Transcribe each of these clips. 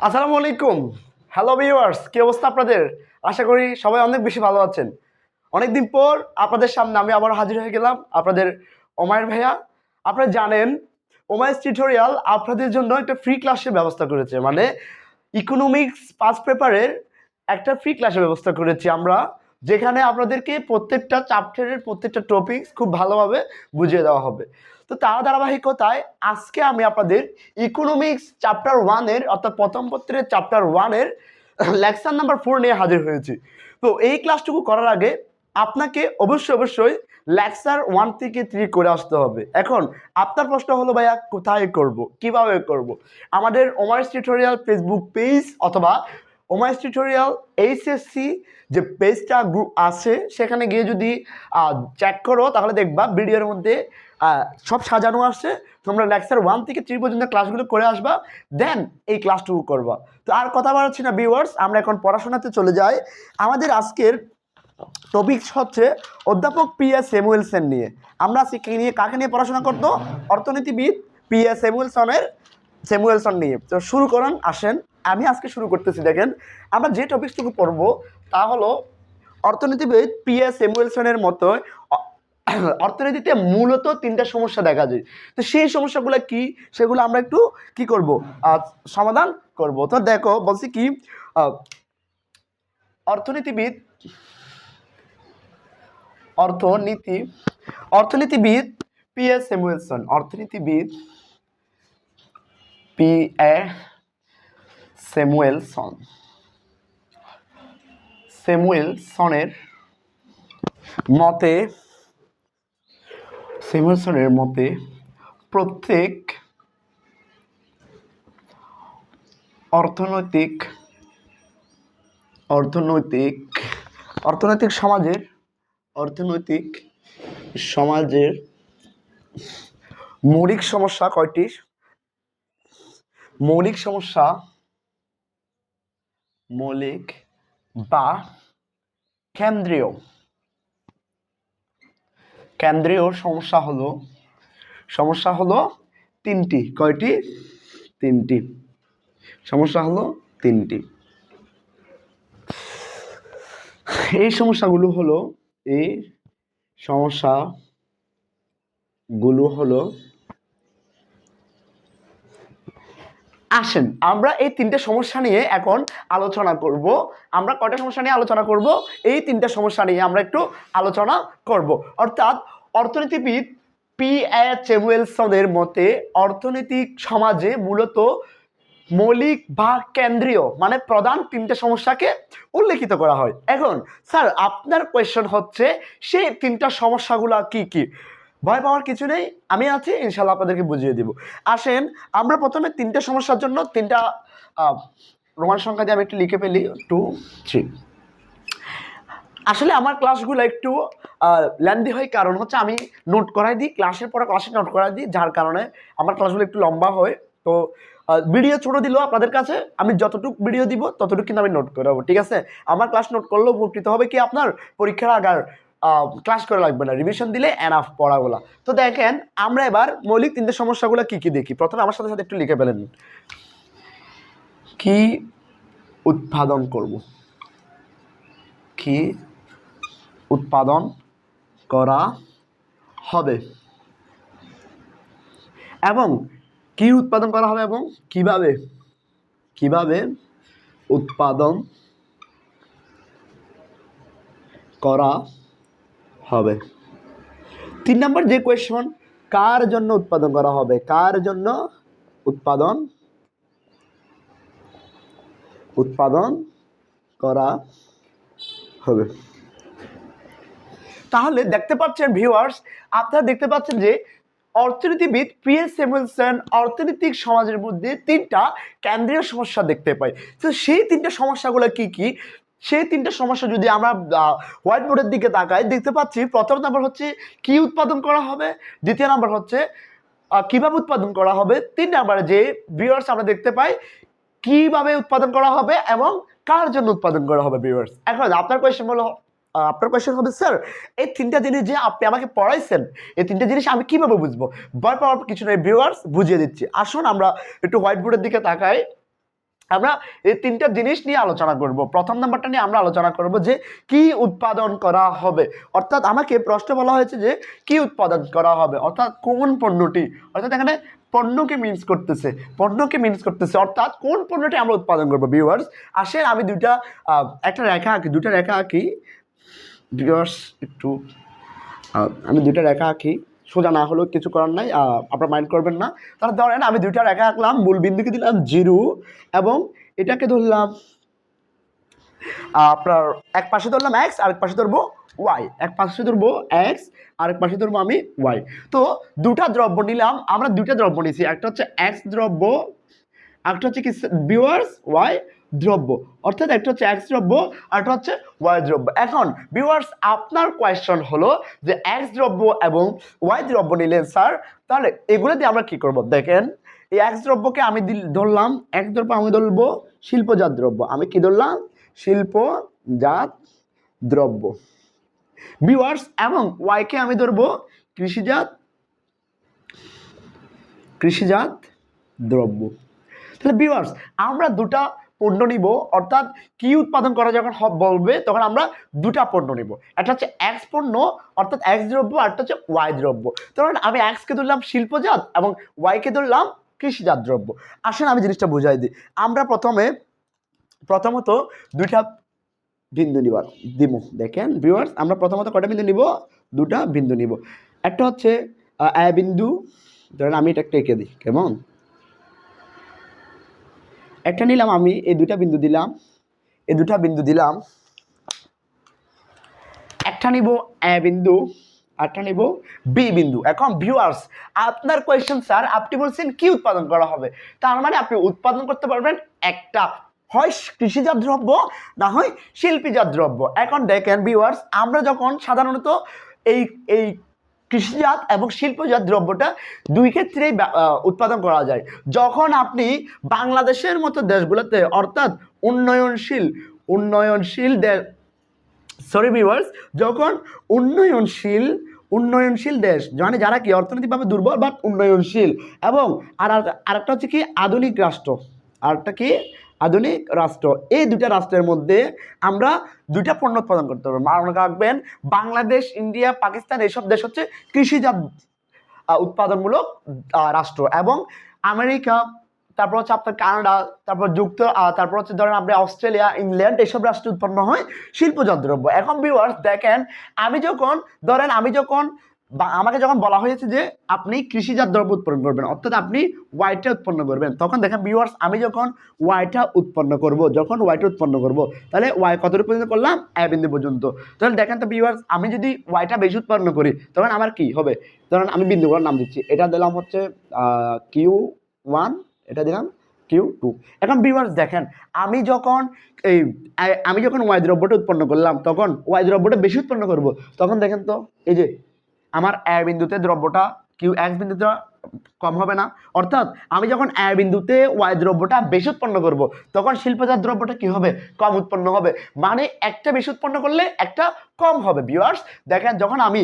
আসসালামু আলাইকুম। Hello viewers, কি অবস্থা আপনাদের? আশা করি সবাই অনেক বেশি ভালো আছেন। অনেকদিন পর আপনাদের সামনে আমি আবার হাজির হয়ে গেলাম, আপনাদের ওমায়ের ভাইয়া। আপনারা জানেন ওমাইস টিউটোরিয়াল আপনাদের জন্য একটা ফ্রি ক্লাসের ব্যবস্থা করেছে, মানে ইকোনমিক্স ফার্স্ট পেপারের একটা ফ্রি ক্লাসের ব্যবস্থা করেছি আমরা, যেখানে আপনাদেরকে প্রত্যেকটা চ্যাপ্টারের প্রত্যেকটা টপিকস খুব ভালোভাবে বুঝিয়ে দেওয়া হবে। তো তার ধারাবাহিকতায় আজকে আমি আপনাদের ইকোনমিক্স চ্যাপ্টার 1-এর অর্থাৎ প্রথম পত্রের চ্যাপ্টার 1-এর লেকচার নাম্বার 4 নিয়ে হাজির হয়েছি। তো এই ক্লাসটুকু করার আগে আপনাকে অবশ্যই লেকচার 1 থেকে 3 করে আসতে হবে। এখন আপনার প্রশ্ন হলো, ভাইয়া কোথায় করব, কিভাবে করব? আমাদের ওমাইস টিউটোরিয়াল ফেসবুক পেজ অথবা ওমাইস টিউটোরিয়াল এইচএসসি যে পেজটা গ্রুপ আছে, সেখানে গিয়ে যদি চেক করো তাহলে দেখবা ভিডিওর মধ্যে সব সাজানো আসছে। তোমরা লেকচার 1 থেকে 3 পর্যন্ত ক্লাসগুলো করে আসবা, দেন এই ক্লাসটুকু করবা। তো আর কথা বাড়াচ্ছি না ভিউয়ার্স, আমরা এখন পড়াশোনাতে চলে যাই। আমাদের আজকের টপিকস হচ্ছে অধ্যাপক পি.এস. স্যামুয়েলসন নিয়ে। আমরা আজকে কাকে নিয়ে পড়াশোনা করতো? অর্থনীতিবিদ পি.এস. স্যামুয়েলসন নিয়ে। তো শুরু করুন, আসেন। আমি আজকে শুরু করতেছি। দেখেন, আমরা যে টপিকসটুকু পড়বো তা হলো অর্থনীতিবিদ পি.এস. স্যামুয়েলসনের মতো অর্থনীতিতে মূলত 3টা সমস্যা দেখা যায়। তো সেই সমস্যাগুলো কি, সেগুলো আমরা একটু কি করব, সমাধান করব। তো দেখো বলছি কি, অর্থনীতিবিদ পি.এস. স্যামুয়েলসন, অর্থনীতিবিদ পি.এস. স্যামুয়েলসনের মতে প্রত্যেক অর্থনৈতিক সমাজের মৌলিক সমস্যা কয়টি? মৌলিক বা কেন্দ্রীয় সমস্যা হলো 3টি। কয়টি? 3টি। সমস্যা হলো 3টি। এই সমস্যাগুলো হলো আসেন আমরা এই 3টে সমস্যা নিয়ে এখন আলোচনা করব। আমরা কয়টা সমস্যা নিয়ে আলোচনা করব? এই 3টে সমস্যা নিয়ে আমরা একটু আলোচনা করব। অর্থাৎ অর্থনীতিবিদ পি.এস. স্যামুয়েলসনের মতে অর্থনৈতিক সমাজে মূলত মৌলিক বা কেন্দ্রীয় মানে প্রধান 3টে সমস্যাকে উল্লেখিত করা হয়। এখন স্যার আপনার কোয়েশ্চন হচ্ছে, সেই 3টা সমস্যাগুলো কি কি? ভয় পাওয়ার কিছু নেই, আমি আছি, ইনশাল্লাহ আপনাদেরকে বুঝিয়ে দিব। আসেন আমরা প্রথমে 3টে সমস্যার জন্য 3টা রোমান সংখ্যা দিয়ে আমি একটু লিখে ফেলি, 2, 3। আসলে আমার ক্লাসগুলো একটু লেন্দি হয়, কারণ হচ্ছে আমি নোট করাই দিই, ক্লাসের পরে ক্লাসে নোট করাই দিই, যার কারণে আমার ক্লাসগুলো একটু লম্বা হয়। তো ভিডিও ছোট দিলেও আপনাদের কাছে আমি যতটুকু ভিডিও দিব ততটুকু কিন্তু আমি নোট করাবো, ঠিক আছে? আমার ক্লাস নোট করলেও উপকৃত হবে কি, আপনার পরীক্ষার আগার ক্লাস করে লাগবে না, রিভিশন দিলে এনাফ পড়াগুলা। তো দেখেন আমরা এবার মৌলিক 3টে সমস্যাগুলো কি কি দেখি। প্রথমে আমার সাথে সাথে একটু লিখে ফেলেন, কি উৎপাদন করব, কি উৎপাদন করা হবে এবং কি উৎপাদন করা হবে এবং কিভাবে উৎপাদন করা হবে। 3 নম্বর যে কোয়েশ্চন, কার জন্য উৎপাদন করা হবে, কার জন্য উৎপাদন করা হবে। তাহলে দেখতে পাচ্ছেন ভিউয়ার্স, আপনারা দেখতে পাচ্ছেন যে অর্থনীতিবিদ পি.এস. স্যামুয়েলসন অর্থনৈতিক সমাজের মধ্যে 3টা কেন্দ্রীয় সমস্যা দেখতে পাই। তো সেই 3টা সমস্যাগুলো কি কি, সেই 3টা সমস্যা যদি আমরা হোয়াইট বোর্ডের দিকে তাকাই, দেখতে পাচ্ছি প্রথম নাম্বার হচ্ছে কি উৎপাদন করা হবে, দ্বিতীয় নাম্বার হচ্ছে কিভাবে উৎপাদন করা হবে, 3 নাম্বারে যে ভিউয়ার্স আমরা দেখতে পাই কিভাবে উৎপাদন করা হবে এবং কার জন্য উৎপাদন করা হবে ভিউয়ার্স। এখন আপনার কোয়েশ্চেন হলো, হবে স্যার এই 3টা জিনিস যে আপনি আমাকে পড়াইছেন, এই 3টা জিনিস আমি কিভাবে বুঝবো? ভয় পাওয়ার কিছু নেই ভিউয়ার্স, বুঝিয়ে দিচ্ছি। আসুন আমরা একটু হোয়াইট বোর্ডের দিকে তাকাই। আমরা এই তিনটা জিনিস নিয়ে আলোচনা করব। প্রথম নাম্বারটা নিয়ে আমরা আলোচনা করব যে কি উৎপাদন করা হবে, অর্থাৎ আমাকে প্রশ্ন বলা হয়েছে যে কি উৎপাদন করা হবে, অর্থাৎ কোন পণ্যটি, অর্থাৎ এখানে পণ্যকে মিন্স করতেছে অর্থাৎ কোন পণ্যটি আমরা উৎপাদন করবো। ভিউয়ার্স আসেন আমি একটা রেখা আঁকি ভিউয়ার্স, একটু আমি দুইটা রেখা আঁকি, সোজা না হলেও কিছু করার নাই, আপনারা মাইন্ড করবেন না। তাহলে ধরেন আমি দুইটা রেখা আঁকলাম, মূল বিন্দুকে দিলাম 0 এবং এটাকে ধরলাম আপনার এক পাশে ধরলাম x, আরেক পাশে ধরবো y, এক পাশে ধরবো x, আরেক পাশে ধরবো আমি y। তো দুটা দ্রব্য নিলাম, আমরা দুইটা দ্রব্য নিয়েছি, একটা হচ্ছে x দ্রব্য, একটা হচ্ছে কি ভিউয়ার্স y দ্রব্য, অর্থাৎ একটা হচ্ছে x দ্রব্য আর একটা হচ্ছে y দ্রব্য। এখন ভিউয়ার্স আপনার কোয়েশ্চন হলো যে x দ্রব্য এবং y দ্রব্য নিলেন স্যার, তাহলে এগুলো দিয়ে আমরা কি করব। দেখেন এই x দ্রব্যকে আমি ধরলাম, x দ্রব্য আমি ধরবো শিল্পজাত দ্রব্য, আমি কি ধরলাম শিল্পজাত দ্রব্য ভিউয়ার্স, এবং y কে আমি ধরবো কৃষিজাত দ্রব্য। তাহলে ভিউয়ার্স আমরা দুটা পণ্য নিব, অর্থাৎ কি উৎপাদন করা যখন বলবে তখন আমরা দুটা পণ্য নিব, একটা হচ্ছে এক্স পণ্য অর্থাৎ এক্স দ্রব্য, আর একটা হচ্ছে ওয়াই দ্রব্য। ধরুন আমি এক্সকে ধরলাম শিল্পজাত এবং ওয়াইকে ধরলাম কৃষিজাত দ্রব্য। আসেন আমি জিনিসটা বুঝাই দিই। আমরা প্রথমত দুইটা বিন্দু দিব। দেখেন ভিউয়ার্স আমরা প্রথমত কয়টা বিন্দু নিব, দুটা বিন্দু নিব। একটা হচ্ছে এ বিন্দু, ধরেন আমি এটা একটা এঁকে দিই, কেমন একটা নিলাম আমি, এই দুটা বিন্দু দিলাম, একটা নিব এ বিন্দু, আরটা নিব বি বিন্দু। এখন ভিউয়ার্স আপনার কোয়েশ্চেন স্যার আপনি বলছেন কি উৎপাদন করা হবে, তার মানে আপনি উৎপাদন করতে পারবেন একটা, হয় কৃষিজাত দ্রব্য না হয় শিল্পীজাত দ্রব্য। এখন দেখেন ভিউয়ার্স আমরা যখন সাধারণত এই কৃষিজাত এবং শিল্পজাত দ্রব্যটা দুই ক্ষেত্রেই উৎপাদন করা যায়। যখন আপনি বাংলাদেশের মতো দেশগুলোতে, অর্থাৎ উন্নয়নশীল দেশ, সরি ভিউয়ার্স, যখন উন্নয়নশীল দেশ মানে যারা কি অর্থনৈতিকভাবে দুর্বল বা উন্নয়নশীল, এবং আরেকটা হচ্ছে কি আধুনিক রাষ্ট্র, এই দুটা রাষ্ট্রের মধ্যে আমরা দুইটা পণ্য উৎপাদন করতে পারবো। মনে রাখবেন বাংলাদেশ, ইন্ডিয়া, পাকিস্তান এইসব দেশ হচ্ছে কৃষিজাত উৎপাদনমূলক রাষ্ট্র, এবং আমেরিকা, তারপর হচ্ছে আপনার কানাডা, তারপর হচ্ছে ধরেন আপনি অস্ট্রেলিয়া, ইংল্যান্ড, এইসব রাষ্ট্রে উৎপন্ন হয় শিল্পজাত দ্রব্য। এখন ভিউয়ার্স দেখেন আমাকে যখন বলা হয়েছে যে আপনি কৃষিজাত দ্রব্য উৎপন্ন করবেন, অর্থাৎ আপনি ওয়াইটা উৎপন্ন করবেন, তখন দেখেন ভিউয়ার্স আমি যখন ওয়াইটা উৎপন্ন করব তাহলে ওয়াই কতটুকু পর্যন্ত করলাম, এ বিন্দু পর্যন্ত। তাহলে দেখেন তো ভিউয়ার্স আমি যদি ওয়াইটা বেশি উৎপন্ন করি তখন আমার কি হবে, ধরেন আমি বিন্দুগুলোর নাম দিচ্ছি, এটা দিলাম হচ্ছে Q1, এটা দিলাম Q2। এখন ভিউয়ার্স দেখেন আমি যখন ওয়াই দ্রব্যটা উৎপন্ন করলাম তখন ওয়াই দ্রব্যটা বেশি উৎপন্ন করব, তখন দেখেন তো এই যে আমার এ বিন্দুতে দ্রব্যটা Q1 বিন্দুতে কম হবে না, অর্থাৎ আমি যখন এ বিন্দুতে ওয়াই দ্রব্যটা বেশি উৎপন্ন করব তখন শিল্পজাত দ্রব্যটা কি হবে, কম উৎপন্ন হবে, মানে একটা বেশি উৎপন্ন করলে একটা কম হবে। ভিউয়ার্স দেখেন যখন আমি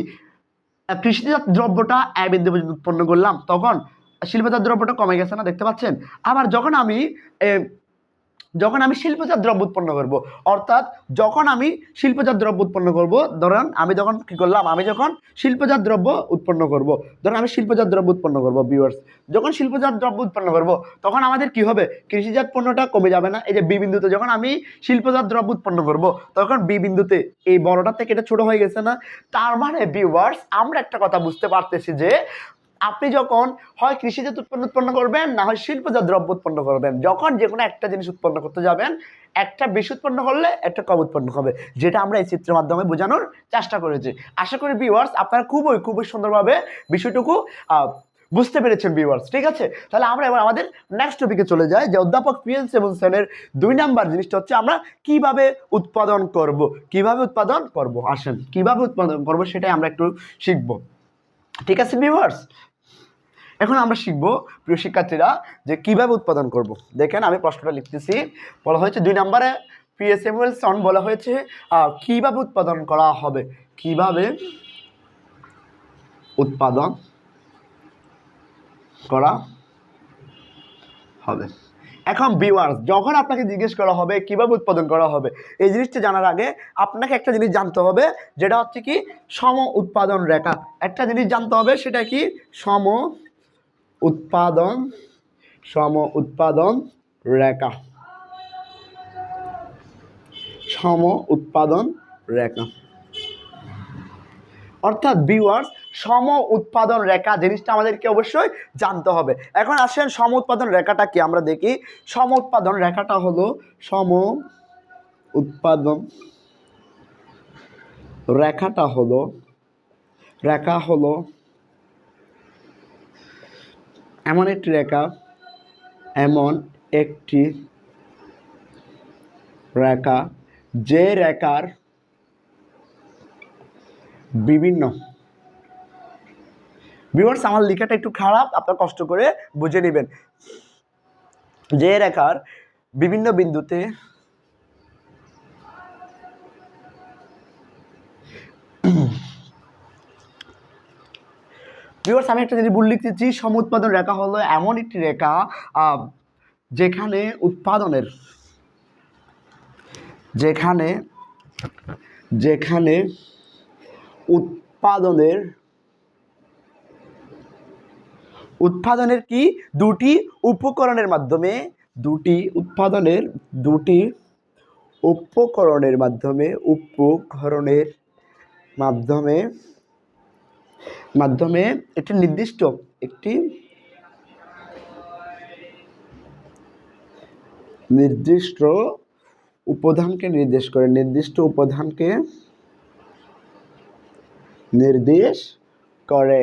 কৃষিজাত দ্রব্যটা এ বিন্দু পর্যন্ত উৎপন্ন করলাম তখন শিল্পজাত দ্রব্যটা কমে গেছে না, দেখতে পাচ্ছেন। আবার যখন আমি শিল্পজাত দ্রব্য উৎপন্ন করব, অর্থাৎ যখন আমি শিল্পজাত দ্রব্য উৎপন্ন করব, ধরেন আমি যখন কি করলাম, আমি যখন শিল্পজাত দ্রব্য উৎপন্ন করব, ভিউয়ার্স যখন শিল্পজাত দ্রব্য উৎপন্ন করব তখন আমাদের কি হবে, কৃষিজাত পণ্যটা কমে যাবে না। এই যে বি বিন্দুতে যখন আমি শিল্পজাত দ্রব্য উৎপন্ন করব তখন বি বিন্দুতে এই বড়টা থেকে এটা ছোট হয়ে গেছে না। তার মানে ভিউয়ার্স আমরা একটা কথা বুঝতে পারতেছি যে আপনি যখন হয় কৃষিজাত উৎপন্ন করবেন না হয় শিল্পজাত দ্রব্য উৎপন্ন করবেন, যখন যে কোনো একটা জিনিস উৎপন্ন করতে যাবেন একটা বেশি উৎপন্ন করলে একটা কম উৎপন্ন হবে, যেটা আমরা এই চিত্রের মাধ্যমে বোঝানোর চেষ্টা করেছি। আশা করি ভিউয়ার্স আপনারা খুবই সুন্দরভাবে বিষয়টুকু বুঝতে পেরেছেন ভিউয়ার্স, ঠিক আছে। তাহলে আমরা এবার আমাদের নেক্সট টপিকে চলে যাই, যে অধ্যাপক পিএন সেমনসনের 2 নাম্বার জিনিসটা হচ্ছে আমরা কিভাবে উৎপাদন করব। আসেন কিভাবে উৎপাদন করব সেটাই আমরা একটু শিখবো, ঠিক আছে ভিউয়ার্স। এখন আমরা শিখবো প্রিয় শিক্ষার্থীরা যে কিভাবে উৎপাদন করব। দেখেন আমি প্রশ্নটা লিখতেছি, বলা হয়েছে 2 নম্বরে পিএস স্যামুয়েলসন বলা হয়েছে কিভাবে উৎপাদন করা হবে, কিভাবে উৎপাদন করা হবে। এখন ভিউয়ার্স, যখন আপনাকে জিজ্ঞেস করা হবে কিভাবে উৎপাদন করা হবে, এই জিনিসটা জানার আগে আপনাকে একটা জিনিস জানতে হবে, যেটা হচ্ছে কি সম উৎপাদন রেখা। একটা জিনিস জানতে হবে, সেটা কি উৎপাদন সম উৎপাদন রেখা। সম উৎপাদন রেখা অর্থাৎ ভিউয়ার্স, সম উৎপাদন রেখা জিনিসটা আমাদেরকে অবশ্যই জানতে হবে। এখন আসেন সম উৎপাদন রেখাটা কি আমরা দেখি। সম উৎপাদন রেখাটা হলো সম উৎপাদন রেখা হলো এমন একটি রেখা যে রেখার বিভিন্ন, ভিউয়ার্স আমার লেখাটা একটু খারাপ, আপনারা কষ্ট করে বুঝে নেবেন। যে রেখার বিভিন্ন বিন্দুতে ভিউয়ার্স আমি একটা জিনিস ভুল লিখতেছি। সম উৎপাদন রেখা হলো এমন একটি রেখা যেখানে উৎপাদনের কি দুটি উপকরণের মাধ্যমে একটি নির্দিষ্ট উপাদানকে নির্দেশ করে।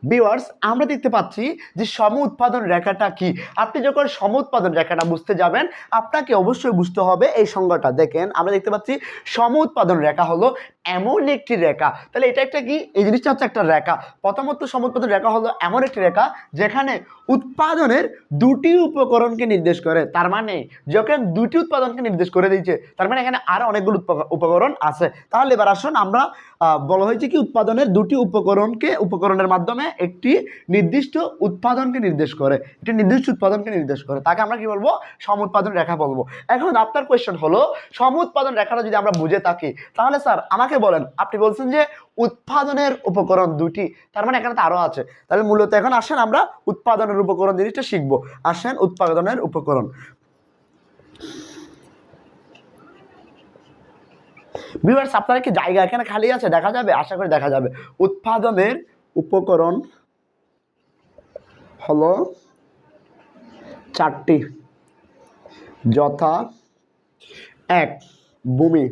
ভিউয়ার্স আমরা দেখতে পাচ্ছি যে সম উৎপাদন রেখাটা কি। আপনি যখন সম উৎপাদন রেখাটা বুঝতে যাবেন, আপনাকে অবশ্যই বুঝতে হবে এই সংজ্ঞাটা। দেখেন আমরা দেখতে পাচ্ছি সম উৎপাদন রেখা হলো এমন একটি রেখা। তাহলে এটা একটা কি, এই জিনিসটা হচ্ছে একটা রেখা। প্রথমত সম উৎপাদন রেখা হলো এমন একটি রেখা যেখানে উৎপাদনের দুটি উপকরণকে নির্দেশ করে। তার মানে যখন দুটি উৎপাদনকে নির্দেশ করে দিয়েছে, তার মানে এখানে আরো অনেকগুলো উপকরণ আছে। তাহলে এবার আসুন আমরা বলা হয়েছে কি উৎপাদনের দুটি উপকরণের মাধ্যমে একটি নির্দিষ্ট উৎপাদনকে নির্দেশ করে, তাকে আমরা কি বলবো, সম উৎপাদন রেখা বলবো। এখন আপনার কোয়েশ্চেন হলো সম উৎপাদন রেখাটা যদি আমরা বুঝে থাকি, তাহলে স্যার আমাকে বলেন, আপনি বলছেন যে উৎপাদনের উপকরণ দুটি, তার মানে এখানে তো আরো আছে। তাহলে মূলত এখন আসেন আমরা উৎপাদনের উপকরণ জিনিসটা শিখবো। আসেন উৎপাদনের উপকরণ। ভিউয়ার্স আপনারা কি জায়গা এখানে খালি আছে, দেখা যাবে? আশা করি দেখা যাবে। উৎপাদনের উপকরণ হলো চারটি, যথা 1 ভূমি,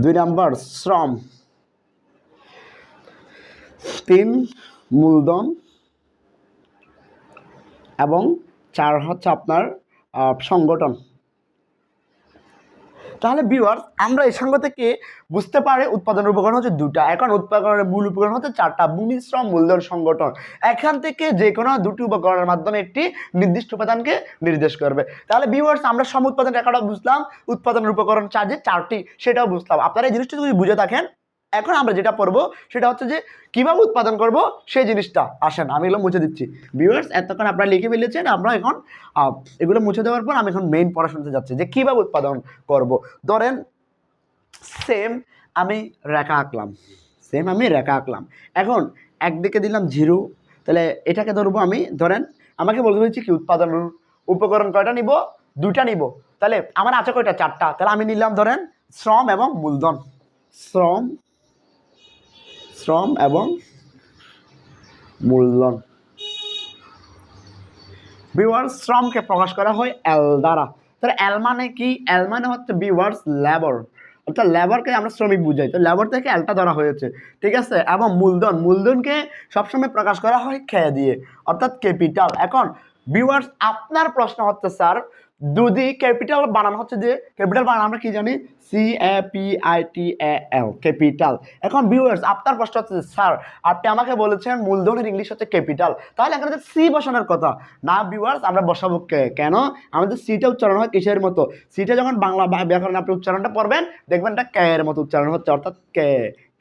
2 নাম্বার শ্রম, 3 মূলধন এবং 4 হচ্ছে আপনার সংগঠন। তাহলে ভিউয়ার্স আমরা এই সঙ্গ থেকে বুঝতে পারি উৎপাদনের উপকরণ হচ্ছে দুটা। এখন উৎপাদনের মূল উপকরণ হচ্ছে চারটা, ভূমি, শ্রম, মূলধন, সংগঠন। এখান থেকে যে কোনো দুটি উপকরণের মাধ্যমে একটি নির্দিষ্ট উপাদানকে নির্দেশ করবে। তাহলে ভিউয়ার্স আমরা সম উৎপাদন রেখাটা বুঝলাম, উৎপাদনের উপকরণ চারটি সেটাও বুঝলাম। আপনারা এই জিনিসটা যদি বুঝে থাকেন, এখন আমরা যেটা পড়বো সেটা হচ্ছে যে কিভাবে উৎপাদন করব সেই জিনিসটা। আসেন আমি এগুলো মুছে দিচ্ছি। ভিউয়ার্স এতক্ষণ আপনারা লিখে ফেলেছেন, আমরা এখন এগুলো মুছে দেওয়ার পর আমি এখন মেইন পড়াশোনাতে যাচ্ছি যে কিভাবে উৎপাদন করব। ধরেন সেম আমি রেখা আঁকলাম, এখন একদিকে দিলাম 0, তাহলে এটাকে ধরবো আমি। ধরেন আমাকে বলতে হয়েছে কি উৎপাদনের উপকরণ কয়টা নিব, 2টা নিব। তাহলে আমার আছে কয়টা, 4টা। তাহলে আমি নিলাম ধরেন শ্রম এবং মূলধন, শ্রম এবং মূলধন। ভিউয়ার্স শ্রমকে প্রকাশ করা হয় এল দ্বারা। তাহলে এল মানে কি, এল মানে হচ্ছে ভিউয়ার্স লেবার, অর্থাৎ লেবারকে আমরা শ্রমিক বুঝাই, তো লেবার থেকে এলটা ধরা হয়েছে, ঠিক আছে। এবং মূলধনকে সবসময় প্রকাশ করা হয় কে দিয়ে, অর্থাৎ ক্যাপিটাল। এখন ভিউয়ার্স আপনার প্রশ্ন হচ্ছে স্যার যদি ক্যাপিটাল বানানো হচ্ছে, যে ক্যাপিটাল বানানো আমরা কি জানি, CAPITAL, ক্যাপিটাল। এখন ভিউয়ার্স আপনার প্রশ্ন হচ্ছে স্যার আপনি আমাকে বলেছেন মূলধনের ইংলিশ হচ্ছে ক্যাপিটাল, তাহলে এখানে যে সি বসানোর কথা না। ভিউয়ার্স আমরা বসাবো কে, কেন আমাদের সিটা উচ্চারণ হয় কিসের মতো, সিটা যখন বাংলা ব্যাকরণ আপনি উচ্চারণটা পড়বেন দেখবেন এটা কে এর মতো উচ্চারণ হচ্ছে, অর্থাৎ কে,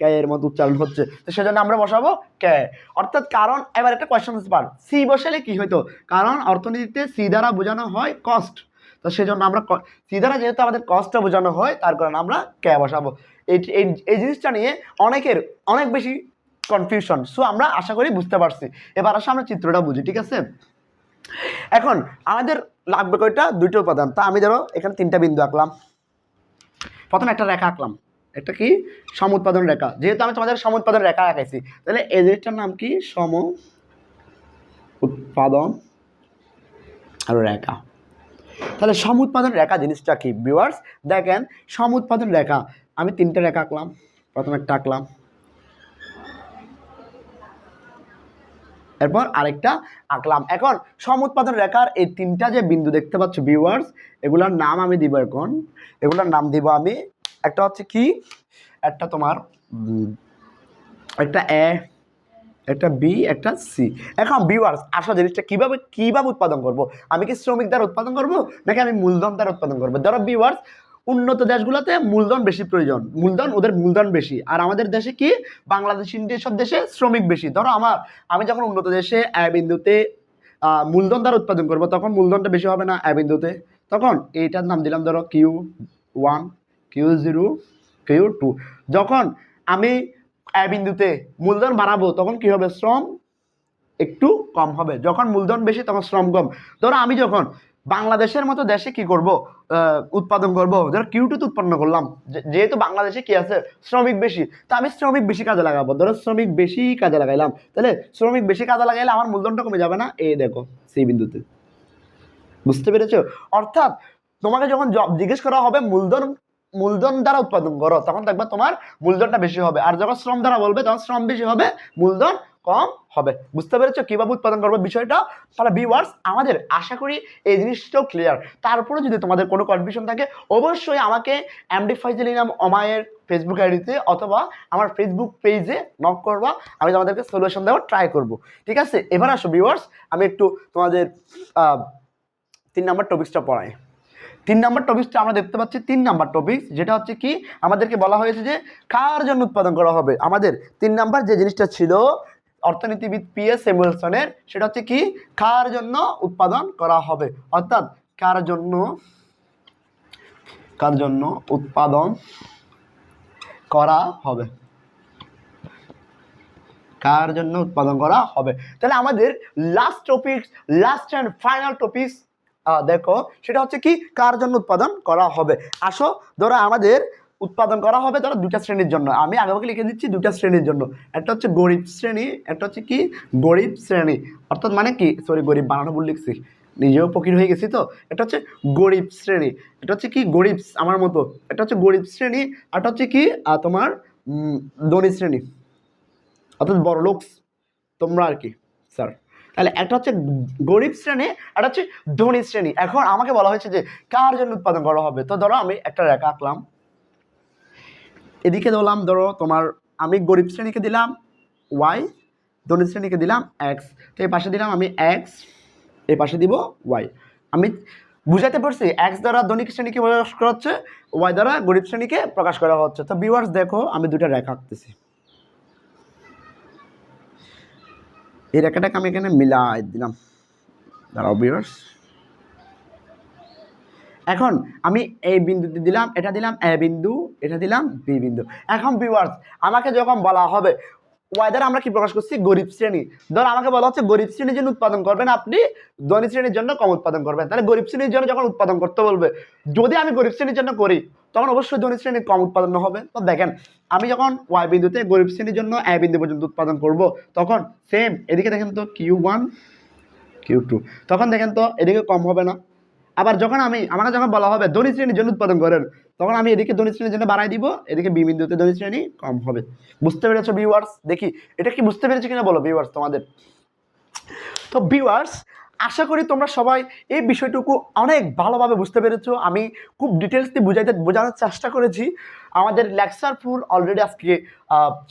কে এর মতো উচ্চারণ হচ্ছে, তো সেজন্য আমরা বসাবো কে। অর্থাৎ কারণ, এবার একটা কোয়েশ্চেন হতে পারে সি বসালে কি হইতো, কারণ অর্থনীতিতে সি দ্বারা বোঝানো হয় কস্ট, তো সেজন্য আমরা সি দ্বারা যেহেতু আমাদের কস্টটা বোঝানো হয় তার কারণে আমরা কে বসাবো। এই জিনিসটা নিয়ে অনেকের অনেক বেশি কনফিউশন, সো আমরা আশা করি বুঝতে পারছি। এবার আসলে আমরা চিত্রটা বুঝি, ঠিক আছে। এখন আমাদের লাগবে কয়টা, দুটো উপাদান। তা আমি ধরো এখানে 3টা বিন্দু আঁকলাম, প্রথমে একটা রেখা আঁকলাম, একটা কি সম উৎপাদন রেখা। যেহেতু আমি তোমাদের সম উৎপাদন রেখা আঁকাইছি, তাহলে এই জিনিসটার নাম কি সম উৎপাদন রেখা। তাহলে সম উৎপাদন রেখা জিনিসটা কি ভিউয়ার্স, দেখেন সম উৎপাদন রেখা আমি 3টা রেখা আঁকলাম, প্রথমে একটা আঁকলাম, এরপর আরেকটা আঁকলাম। এখন সম উৎপাদন রেখার এই 3টা যে বিন্দু দেখতে পাচ্ছ ভিউয়ার্স, এগুলোর নাম আমি দিব, এখন এগুলোর নাম দিব আমি, একটা হচ্ছে কি, একটা তোমার একটা এ, একটা বি, একটা সি। এখন ভিউয়ার্স আসা জিনিসটা কিভাবে উৎপাদন করব, আমি কি শ্রমিক দ্বারা উৎপাদন করব নাকি আমি মূলধন দ্বারা উৎপাদন করবো? ধরো ভিউয়ার্স উন্নত দেশগুলোতে মূলধন বেশি প্রয়োজন, ওদের মূলধন বেশি, আর আমাদের দেশে কি বাংলাদেশ ইন্ডিয়া সব দেশে শ্রমিক বেশি। ধরো আমি যখন উন্নত দেশে এ বিন্দুতে মূলধন দ্বারা উৎপাদন করব, তখন মূলধনটা বেশি হবে না এ বিন্দুতে, তখন এইটার নাম দিলাম ধরো Q1, Q0, Q2। যখন আমি এ বিন্দুতে মূলধন বাড়াবো তখন কি হবে, শ্রম একটু কম হবে, যখন মূলধন বেশি তখন শ্রম কম। ধরো আমি যখন বাংলাদেশের মতো দেশে কি করব, উৎপাদন করব, ধরো Q2 উৎপন্ন করলাম, যেহেতু বাংলাদেশে কি আছে শ্রমিক বেশি, তো আমি শ্রমিক বেশি কাজে লাগাবো, ধরো শ্রমিক বেশি কাজে লাগাইলাম, তাহলে শ্রমিক বেশি কাজে লাগাইলে আমার মূলধনটা কমে যাবে না, এই দেখো সেই বিন্দুতে। বুঝতে পেরেছো? অর্থাৎ তোমাকে যখন জিজ্ঞেস করা হবে মূলধন দ্বারা উৎপাদন করো, তখন দেখবা তোমার মূলধনটা বেশি হবে, আর যখন শ্রম দ্বারা বলবে তখন শ্রম বেশি হবে, মূলধন কম হবে। বুঝতে পেরেছো কিভাবে উৎপাদন করবো বিষয়টা? তাহলে ভিউয়ার্স আমাদের আশা করি এই জিনিসটাও ক্লিয়ার। তারপরে যদি তোমাদের কোনো কনফিউশন থাকে অবশ্যই আমাকে এমডি ফাইজুল ইনাম অমায়ের ফেসবুক আইডিতে অথবা আমার ফেসবুক পেজে নক করবা, আমি তোমাদেরকে সলিউশন দেওয়ার ট্রাই করব, ঠিক আছে। এবার আসো ভিউয়ার্স আমি একটু তোমাদের 3 নম্বর টপিকসটা পড়াই। 3 নম্বর টপিকসটা আমরা দেখতে পাচ্ছি, 3 নম্বর টপিকস যেটা হচ্ছে কি আমাদেরকে বলা হয়েছে যে কার জন্য উৎপাদন করা হবে। আমাদের 3 নম্বর যে জিনিসটা ছিল অর্থনীতিবিদ P.S. স্যামুয়েলসনের, সেটা হচ্ছে কি কার জন্য উৎপাদন করা হবে, অর্থাৎ কার জন্য উৎপাদন করা হবে, কার জন্য উৎপাদন করা হবে। তাহলে আমাদের লাস্ট অ্যান্ড ফাইনাল টপিকস দেখো, সেটা হচ্ছে কি কার জন্য উৎপাদন করা হবে। আসো ধরো আমাদের উৎপাদন করা হবে ধরো 2টা শ্রেণীর জন্য, আমি আগে লিখে দিচ্ছি 2টা শ্রেণীর জন্য, একটা হচ্ছে গরিব শ্রেণী, একটা হচ্ছে কি গরিব শ্রেণী, অর্থাৎ মানে কি গরিব বানানো ভুল লিখছি, নিজেও ফকির হয়ে গেছি, তো এটা হচ্ছে গরিব শ্রেণী, এটা হচ্ছে কি গরিব আমার মতো, এটা হচ্ছে গরিব শ্রেণী, আর এটা হচ্ছে কি তোমার ধনী শ্রেণী, অর্থাৎ বড় লোক তোমরা আর কি স্যার। তাহলে একটা হচ্ছে গরিব শ্রেণী, একটা হচ্ছে ধনী শ্রেণী। এখন আমাকে বলা হয়েছে যে কার জন্য উৎপাদন করা হবে, তো ধরো আমি একটা রেখা আঁকলাম, এদিকে দিলাম ধরো তোমার আমি গরিব শ্রেণীকে দিলাম y, ধনী শ্রেণীকে দিলাম x, তো এই পাশে দিলাম আমি x, এই পাশে দিব y। আমি বুঝাতে পারছি x দ্বারা ধনী শ্রেণীকে প্রকাশ করা হচ্ছে, y দ্বারা গরিব শ্রেণীকে প্রকাশ করা হচ্ছে। তো ভিউয়ার্স দেখো আমি 2টা রেখা আঁকতেছি, এই রেখাটাকে আমি এখানে মিলাই দিলাম, দাঁড়াও ভিউয়ার্স। এখন আমি এই বিন্দুতে দিলাম, এটা দিলাম এ বিন্দু, এটা দিলাম বি বিন্দু। এখন ভিউয়ার্স আমাকে যখন বলা হবে ওয়াই দ্বারা আমরা কি প্রকাশ করছি, গরিব শ্রেণী, ধর আমাকে বলা হচ্ছে গরিব শ্রেণীর জন্য উৎপাদন করবেন আপনি, ধনী শ্রেণীর জন্য কম উৎপাদন করবেন। তাহলে গরিব শ্রেণীর জন্য যখন উৎপাদন করতে বলবে, যদি আমি গরিব শ্রেণীর জন্য করি তখন অবশ্যই ধনী শ্রেণীর কম উৎপাদন হবে। তো দেখেন আমি যখন ওয়াই বিন্দুতে গরিব শ্রেণীর জন্য এ বিন্দু পর্যন্ত উৎপাদন করব, তখন সেম এদিকে দেখেন তো Q1, Q2, তখন দেখেন তো এদিকে কম হবে না। আবার যখন আমাকে যখন বলা হবে ধনী শ্রেণীর জন্য উৎপাদন করেন, তখন আমি এদিকে ধনী শ্রেণীর জন্য বাড়াই দিব, এদিকে বি বিন্দুতে ধনী শ্রেণী কম হবে। বুঝতে পেরেছো ভিউয়ার্স? দেখি এটা কি বুঝতে পেরেছো কিনা বলো ভিউয়ার্স তোমাদের। তো ভিউয়ার্স আশা করি তোমরা সবাই এই বিষয়টুকু অনেক ভালোভাবে বুঝতে পেরেছো। আমি খুব ডিটেলসলি বোঝানোর চেষ্টা করেছি। আমাদের লেকচার ফুল অলরেডি আজকে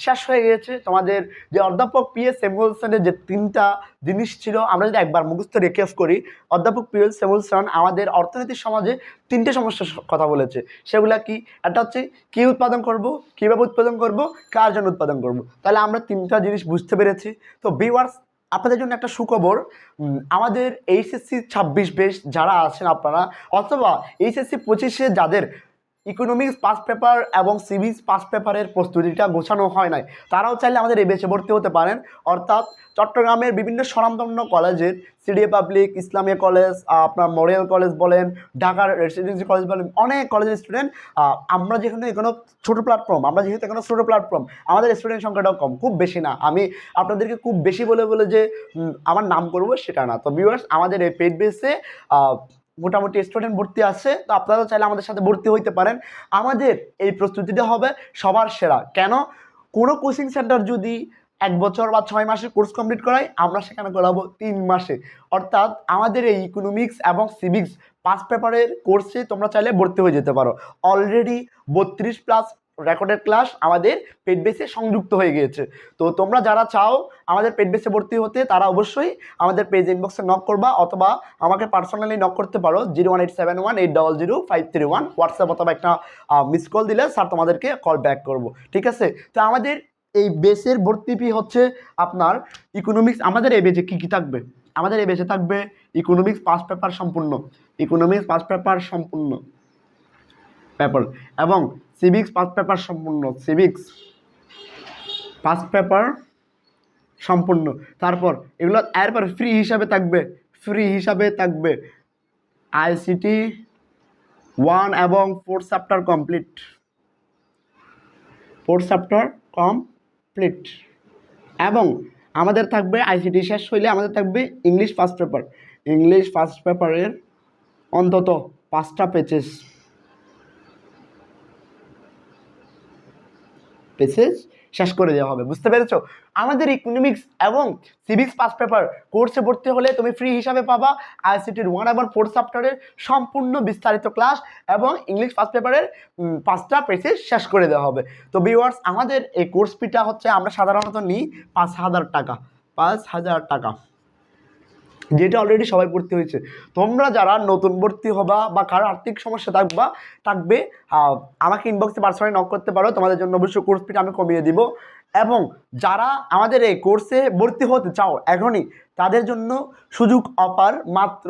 শেষ হয়ে গিয়েছে। তোমাদের যে অধ্যাপক পিএস স্যামুয়েলসনের যে 3টা জিনিস ছিল, আমরা যদি একবার মুখস্থ রেকেফ করি, অধ্যাপক পিএস স্যামুয়েলসন আমাদের অর্থনীতির সমাজে 3টে সমস্যার কথা বলেছে। সেগুলা কি? একটা হচ্ছে কি উৎপাদন করব, কীভাবে উৎপাদন করব, কার জন্য উৎপাদন করব। তাহলে আমরা 3টা জিনিস বুঝতে পেরেছি। তো ভিউয়ার্স, আপনাদের জন্য একটা সুখবর, আমাদের এইচএসসি 26 বেশ যারা আছেন আপনারা, অথবা এইচএসসি 25-এ যাদের ইকোনমিক্স পাস পেপার এবং সিভিক্স পাস পেপারের প্রস্তুতিটা গোছানো হয় নাই, তারাও চাইলে আমাদের এই বেচে ভর্তি হতে পারেন। অর্থাৎ চট্টগ্রামের বিভিন্ন স্বনামধন্য কলেজের, সিডিএ পাবলিক, ইসলামিয়া কলেজ, আপনার মরিয়াল কলেজ বলেন, ঢাকার রেসিডেন্সি কলেজ বলেন, অনেক কলেজের স্টুডেন্ট। আমরা যেখানে এখনো ছোটো প্ল্যাটফর্ম, আমাদের স্টুডেন্ট সংখ্যাটাও কম, খুব বেশি না। আমি আপনাদেরকে খুব বেশি বলে যে আমার নাম করবো সেটা না। তো ভিউয়ার্স, আমাদের এই পেইড বেসে মোটামুটি স্টুডেন্ট ভর্তি আছে। তো আপনারাও চাইলে আমাদের সাথে ভর্তি হইতে পারেন। আমাদের এই প্রস্তুতিটা হবে সবার সেরা। কেন? কোনো কোচিং সেন্টার যদি 1 বছর বা 6 মাসের কোর্স কমপ্লিট করায়, আমরা সেখানে করাবো 3 মাসে। অর্থাৎ আমাদের এই ইকোনমিক্স এবং সিভিক্স পাস পেপারের কোর্সে তোমরা চাইলে ভর্তি হয়ে যেতে পারো। অলরেডি 32+ রেকর্ডেড ক্লাস আমাদের পেড বেসে সংযুক্ত হয়ে গিয়েছে। তো তোমরা যারা চাও আমাদের পেড বেসে ভর্তি হতে, তারা অবশ্যই আমাদের পেজ ইনবক্সে নক করবা, অথবা আমাকে পার্সোনালি নক করতে পারো 01871800531, হোয়াটসঅ্যাপ অথবা একটা মিস কল দিলে স্যার তোমাদেরকে কল ব্যাক করবো। ঠিক আছে? তো আমাদের এই বেসের ভর্তি ফি হচ্ছে আপনার ইকোনমিক্স। আমাদের এই বেজে কী কী থাকবে? আমাদের এই বেজে থাকবে ইকোনমিক্স পাস পেপার সম্পূর্ণ, ইকোনমিক্স পাস পেপার সম্পূর্ণ পেপার, এবং সিভিক্স পাস পেপার সম্পূর্ণ, সিভিক্স পাস পেপার সম্পূর্ণ। তারপর এগুলো এরপর ফ্রি হিসাবে থাকবে আইসিটি 1 এবং 4 চ্যাপ্টার কমপ্লিট, এবং আমাদের থাকবে আইসিটি শেষ হইলে আমাদের থাকবে ইংলিশ ফার্স্ট পেপারের অন্তত 5টা পেজেস শেষ করে দেওয়া হবে। বুঝতে পেরেছো? আমাদের ইকোনমিক্স এবং সিভিক্স পাস পেপার কোর্সে ভর্তি হলে তুমি ফ্রি হিসাবে পাবা আইসিটির 1 এবং 4 চ্যাপ্টারের সম্পূর্ণ বিস্তারিত ক্লাস, এবং ইংলিশ ফার্স্ট পেপারের 5টা পেজেস শেষ করে দেওয়া হবে। তো ভিউয়ার্স, আমাদের এই কোর্স ফিটা হচ্ছে আমরা সাধারণত নিই 5,000 টাকা, যেটা অলরেডি সবাই ভর্তি হয়েছে। তোমরা যারা নতুন ভর্তি হবা বা কারো আর্থিক সমস্যা থাকবে, আমাকে ইনবক্সে পার্সোনালি নক করতে পারো, তোমাদের জন্য অবশ্যই কোর্স ফিটা আমি কমিয়ে দিব। এবং যারা আমাদের এই কোর্সে ভর্তি হতে চাও এখনই, তাদের জন্য সুযোগ অফার, মাত্র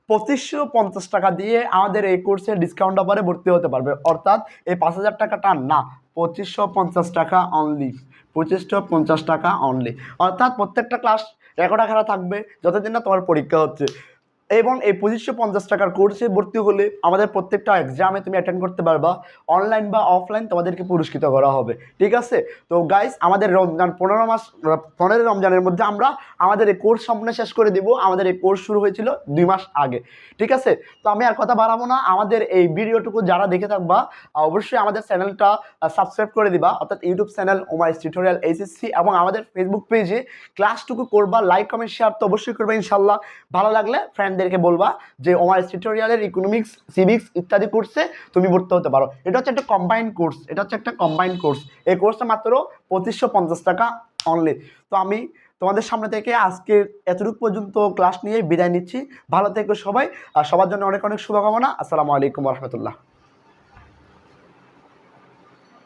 2550 টাকা দিয়ে আমাদের এই কোর্সে ডিসকাউন্ট অফারে ভর্তি হতে পারবে। অর্থাৎ এই 5000 টাকাটা না, 2550 টাকা অনলি, 2550 টাকা অনলি। অর্থাৎ প্রত্যেকটা ক্লাস রেকর্ড আকারে থাকবে যতদিন না তোমার পরীক্ষা হচ্ছে। এবং এই 2550 টাকার কোর্সে ভর্তি হলে আমাদের প্রত্যেকটা এক্সামে তুমি অ্যাটেন্ড করতে পারবা, অনলাইন বা অফলাইন তোমাদেরকে পুরস্কৃত করা হবে। ঠিক আছে? তো গাইস, আমাদের রমজান 15 রমজানের মধ্যে আমরা আমাদের এই কোর্স সম্পূর্ণ শেষ করে দিব। আমাদের এই কোর্স শুরু হয়েছিল 2 মাস আগে। ঠিক আছে? তো আমি আর কথা বাড়াবো না, আমাদের এই ভিডিওটুকু যারা দেখে থাকবা অবশ্যই আমাদের চ্যানেলটা সাবস্ক্রাইব করে দিবা, অর্থাৎ YouTube channel Omais tutorial HSC, এবং আমাদের ফেসবুক পেজে ক্লাসটুকু করবা, লাইক কমেন্ট শেয়ার তো অবশ্যই করবা ইনশাল্লাহ। ভালো লাগলে ফ্রেন্ডদেরকে বলবা যে ওমাইস টিউটোরিয়ালের ইকোনমিক্স, সিভিক্স ইত্যাদি কোর্সে তুমি ভর্তি হতে পারো। এটা হচ্ছে একটা কম্বাইন্ড কোর্স, এই কোর্সটা মাত্র 2550 টাকা অনলি। তো আমি তোমাদের সামনে থেকে আজকে এতটুকু পর্যন্ত ক্লাস নিয়ে বিদায় নিচ্ছি। ভালো থেকো সবাই, আর সবার জন্য অনেক অনেক শুভকামনা। আসসালামু আলাইকুম ওয়া রাহমাতুল্লাহ।